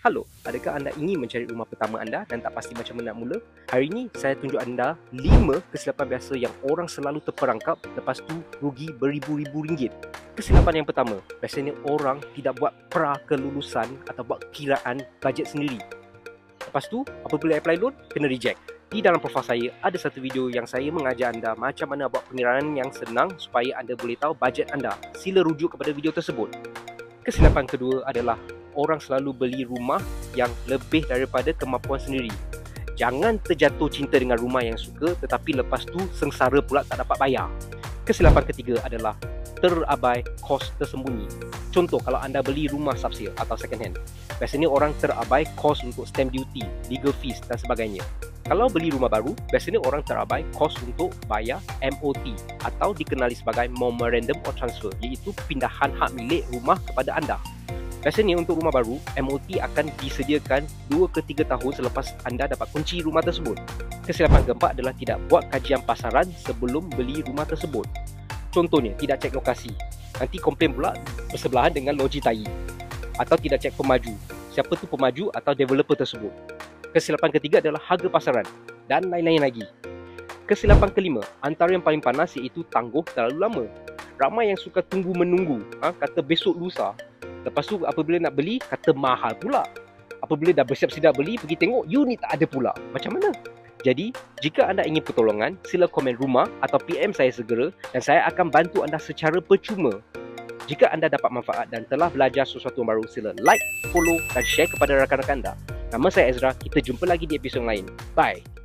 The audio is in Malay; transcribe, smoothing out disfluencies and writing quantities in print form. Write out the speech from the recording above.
Halo, adakah anda ingin mencari rumah pertama anda dan tak pasti macam mana nak mula? Hari ini saya tunjuk anda 5 kesilapan biasa yang orang selalu terperangkap lepas tu rugi beribu-ribu ringgit. Kesilapan yang pertama, biasanya orang tidak buat pra-kelulusan atau buat kiraan bajet sendiri. Lepas tu, apabila apply loan, kena reject. Di dalam profil saya, ada satu video yang saya mengajar anda macam mana buat pengiraan yang senang supaya anda boleh tahu bajet anda. Sila rujuk kepada video tersebut. Kesilapan kedua adalah orang selalu beli rumah yang lebih daripada kemampuan sendiri. Jangan terjatuh cinta dengan rumah yang suka tetapi lepas tu sengsara pula tak dapat bayar. Kesilapan ketiga adalah terabai kos tersembunyi. Contoh, kalau anda beli rumah subsale atau second hand, biasanya orang terabai kos untuk stamp duty, legal fees dan sebagainya. Kalau beli rumah baru, biasanya orang terabai kos untuk bayar MOT atau dikenali sebagai Memorandum of Transfer, iaitu pindahan hak milik rumah kepada anda. Biasanya untuk rumah baru, MOT akan disediakan 2 ke 3 tahun selepas anda dapat kunci rumah tersebut. Kesilapan keempat adalah tidak buat kajian pasaran sebelum beli rumah tersebut. Contohnya, tidak cek lokasi. Nanti komplain pula bersebelahan dengan loji tai. Atau tidak cek pemaju. Siapa tu pemaju atau developer tersebut. Kesilapan ketiga adalah harga pasaran dan lain-lain lagi. Kesilapan kelima, antara yang paling panas iaitu tangguh terlalu lama. Ramai yang suka tunggu-menunggu, kata besok lusa. Lepas tu apabila nak beli, kata mahal pula. Apabila dah bersiap sedia beli, pergi tengok, unit tak ada pula. Macam mana? Jadi, jika anda ingin pertolongan, sila komen rumah atau PM saya segera dan saya akan bantu anda secara percuma. Jika anda dapat manfaat dan telah belajar sesuatu yang baru, sila like, follow dan share kepada rakan-rakan anda. Nama saya Ezra, kita jumpa lagi di episod lain. Bye!